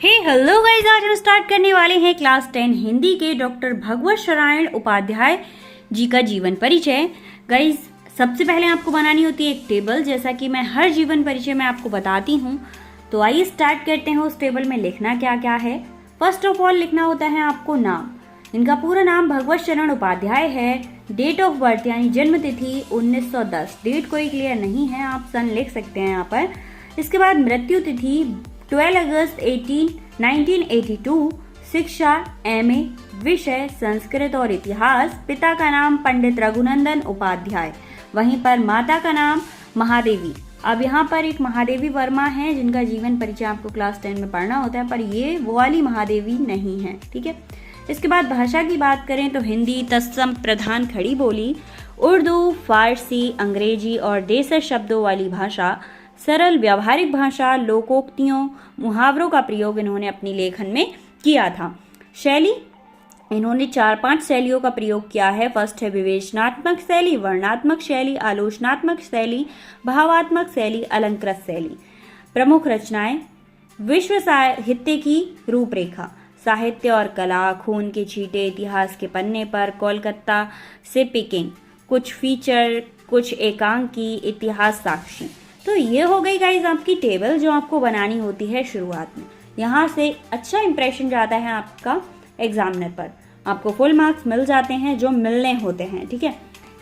Hello guys, आज हम start करने वाले हैं क्लास 10 हिंदी के डॉक्टर भगवत शरण उपाध्याय जी का जीवन परिचय। गाइस, सबसे पहले आपको बनानी होती है एक टेबल, जैसा कि मैं हर जीवन परिचय में आपको बताती हूँ। तो आइए स्टार्ट करते हैं। उस टेबल में लिखना क्या क्या है। फर्स्ट ऑफ ऑल लिखना होता है आपको नाम। इनका पूरा नाम भगवत शरण उपाध्याय है। डेट ऑफ बर्थ यानी जन्म तिथि 1910। डेट कोई क्लियर नहीं है, आप सन लिख सकते हैं यहाँ पर। इसके बाद मृत्यु तिथि 12 अगस्त 1982। शिक्षा MA, विषय संस्कृत और इतिहास। पिता का नाम पंडित रघुनंदन उपाध्याय, वहीं पर माता का नाम महादेवी। अब यहाँ पर एक महादेवी वर्मा है जिनका जीवन परिचय आपको क्लास 10 में पढ़ना होता है, पर ये वो वाली महादेवी नहीं है, ठीक है। इसके बाद भाषा की बात करें तो हिंदी तत्सम प्रधान खड़ी बोली, उर्दू, फारसी, अंग्रेजी और देसी शब्दों वाली भाषा, सरल व्यावहारिक भाषा, लोकोक्तियों, मुहावरों का प्रयोग इन्होंने अपनी लेखन में किया था। शैली, इन्होंने 4-5 शैलियों का प्रयोग किया है। फर्स्ट है विवेचनात्मक शैली, वर्णात्मक शैली, आलोचनात्मक शैली, भावात्मक शैली, अलंकृत शैली। प्रमुख रचनाएं, विश्व साहित्य की रूपरेखा, साहित्य और कला, खून के छींटे, इतिहास के पन्ने पर, कोलकाता से पिकिंग, कुछ फीचर, कुछ एकांकी, इतिहास साक्षी। तो ये हो गई गाइज आपकी टेबल जो आपको बनानी होती है शुरुआत में। यहाँ से अच्छा इंप्रेशन जाता है आपका एग्जामिनर पर, आपको फुल मार्क्स मिल जाते हैं जो मिलने होते हैं, ठीक है।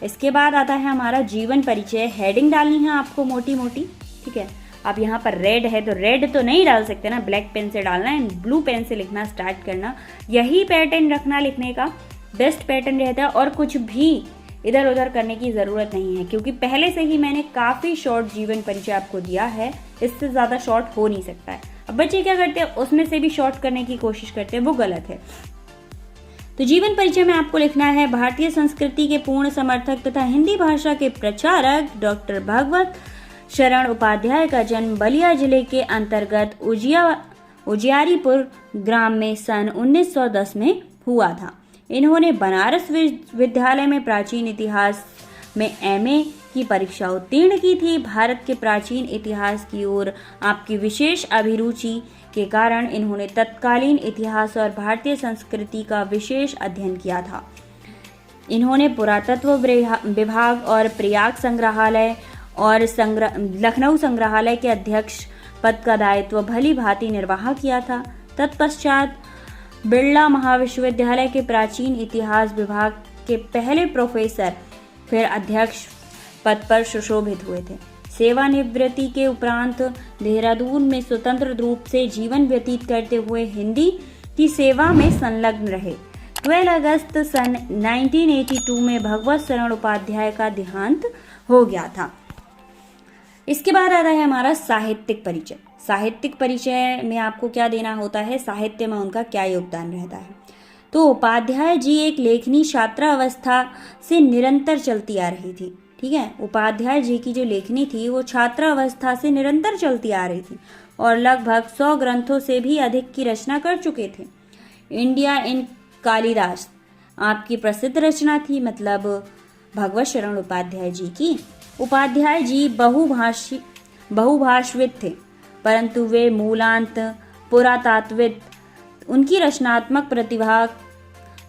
इसके बाद आता है हमारा जीवन परिचय। हेडिंग डालनी है आपको मोटी मोटी, ठीक है। अब यहाँ पर रेड है तो रेड तो नहीं डाल सकते ना, ब्लैक पेन से डालना है, ब्लू पेन से लिखना स्टार्ट करना। यही पैटर्न रखना लिखने का, बेस्ट पैटर्न रहता है और कुछ भी इधर उधर करने की ज़रूरत नहीं है, क्योंकि पहले से ही मैंने काफ़ी शॉर्ट जीवन परिचय आपको दिया है, इससे ज़्यादा शॉर्ट हो नहीं सकता है। अब बच्चे क्या करते हैं, उसमें से भी शॉर्ट करने की कोशिश करते हैं, वो गलत है। तो जीवन परिचय में आपको लिखना है, भारतीय संस्कृति के पूर्ण समर्थक तथा हिंदी भाषा के प्रचारक डॉक्टर भगवत शरण उपाध्याय का जन्म बलिया जिले के अंतर्गत उजियारीपुर ग्राम में सन 1910 में हुआ था। इन्होंने बनारस विश्वविद्यालय में प्राचीन इतिहास में MA की परीक्षा उत्तीर्ण की थी। भारत के प्राचीन इतिहास की ओर आपकी विशेष अभिरुचि के कारण इन्होंने तत्कालीन इतिहास और भारतीय संस्कृति का विशेष अध्ययन किया था। इन्होंने पुरातत्व विभाग और प्रयाग संग्रहालय और लखनऊ संग्रहालय के अध्यक्ष पद का दायित्व भली भांति निर्वाह किया था। तत्पश्चात बिरला महाविश्वविद्यालय के प्राचीन इतिहास विभाग के पहले प्रोफेसर फिर अध्यक्ष पद पर सुशोभित हुए थे। सेवानिवृत्ति के उपरांत देहरादून में स्वतंत्र रूप से जीवन व्यतीत करते हुए हिंदी की सेवा में संलग्न रहे। 12 अगस्त सन 1982 में भगवत शरण उपाध्याय का देहांत हो गया था। इसके बाद आता है हमारा साहित्यिक परिचय। साहित्यिक परिचय में आपको क्या देना होता है, साहित्य में उनका क्या योगदान रहता है। तो उपाध्याय जी एक लेखनी छात्रावस्था से निरंतर चलती आ रही थी, ठीक है। उपाध्याय जी की जो लेखनी थी वो छात्रावस्था से निरंतर चलती आ रही थी और लगभग 100 ग्रंथों से भी अधिक की रचना कर चुके थे। इंडिया इन कालिदास आपकी प्रसिद्ध रचना थी, मतलब भगवत शरण उपाध्याय जी की। उपाध्याय जी बहुभाषित थे, परंतु वे मूलांत पुरातात्विक, उनकी रचनात्मक प्रतिभा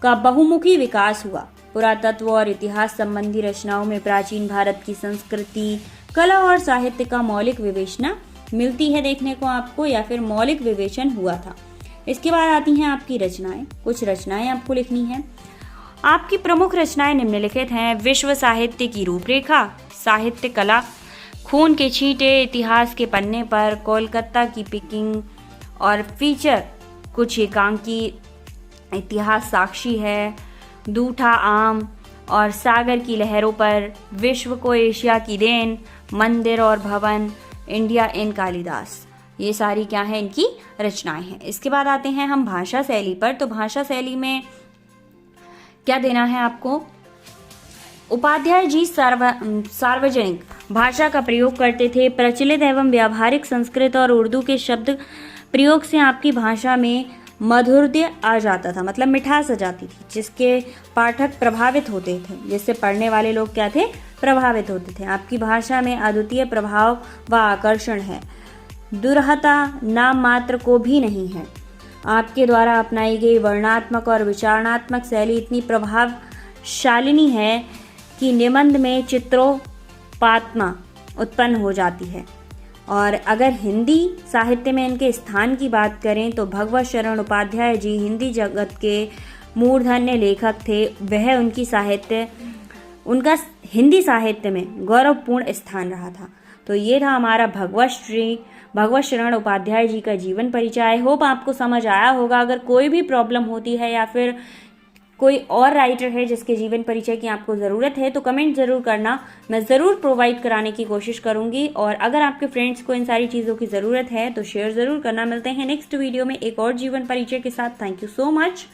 का बहुमुखी विकास हुआ। पुरातत्व और इतिहास संबंधी रचनाओं में प्राचीन भारत की संस्कृति, कला और साहित्य का मौलिक विवेचना मिलती है देखने को आपको, या फिर मौलिक विवेचन हुआ था। इसके बाद आती हैं आपकी रचनाएं। कुछ रचनाएं आपको लिखनी है। आपकी प्रमुख रचनाएं निम्नलिखित हैं: विश्व साहित्य की रूपरेखा, साहित्य कला, खून के छींटे, इतिहास के पन्ने पर, कोलकाता की पिकिंग और फीचर, कुछ एकांकी, इतिहास साक्षी है, दूठा आम और सागर की लहरों पर, विश्व को एशिया की देन, मंदिर और भवन, इंडिया इन कालिदास। ये सारी क्या है, इनकी रचनाएं हैं। इसके बाद आते हैं हम भाषा शैली पर। तो भाषा शैली में क्या देना है आपको, उपाध्याय जी सार्वजनिक भाषा का प्रयोग करते थे। प्रचलित एवं व्यावहारिक संस्कृत और उर्दू के शब्द प्रयोग से आपकी भाषा में मधुर्य आ जाता था, मतलब मिठास आ जाती थी, जिसके पाठक प्रभावित होते थे, जिससे पढ़ने वाले लोग क्या थे, प्रभावित होते थे। आपकी भाषा में अद्वितीय प्रभाव व आकर्षण है। दुर्हता नाम मात्र को भी नहीं है। आपके द्वारा अपनाई गई वर्णनात्मक और विचारणात्मक शैली इतनी प्रभावशालिनी है कि निबंध में चित्रोपात्मा उत्पन्न हो जाती है। और अगर हिंदी साहित्य में इनके स्थान की बात करें तो भगवत शरण उपाध्याय जी हिंदी जगत के मूर्धन्य लेखक थे। वह उनका हिंदी साहित्य में गौरवपूर्ण स्थान रहा था। तो ये था हमारा भगवत शरण उपाध्याय जी का जीवन परिचय। आई होप आपको समझ आया होगा। अगर कोई भी प्रॉब्लम होती है या फिर कोई और राइटर है जिसके जीवन परिचय की आपको ज़रूरत है तो कमेंट ज़रूर करना, मैं ज़रूर प्रोवाइड कराने की कोशिश करूँगी। और अगर आपके फ्रेंड्स को इन सारी चीज़ों की ज़रूरत है तो शेयर ज़रूर करना। मिलते हैं नेक्स्ट वीडियो में एक और जीवन परिचय के साथ। Thank you so much.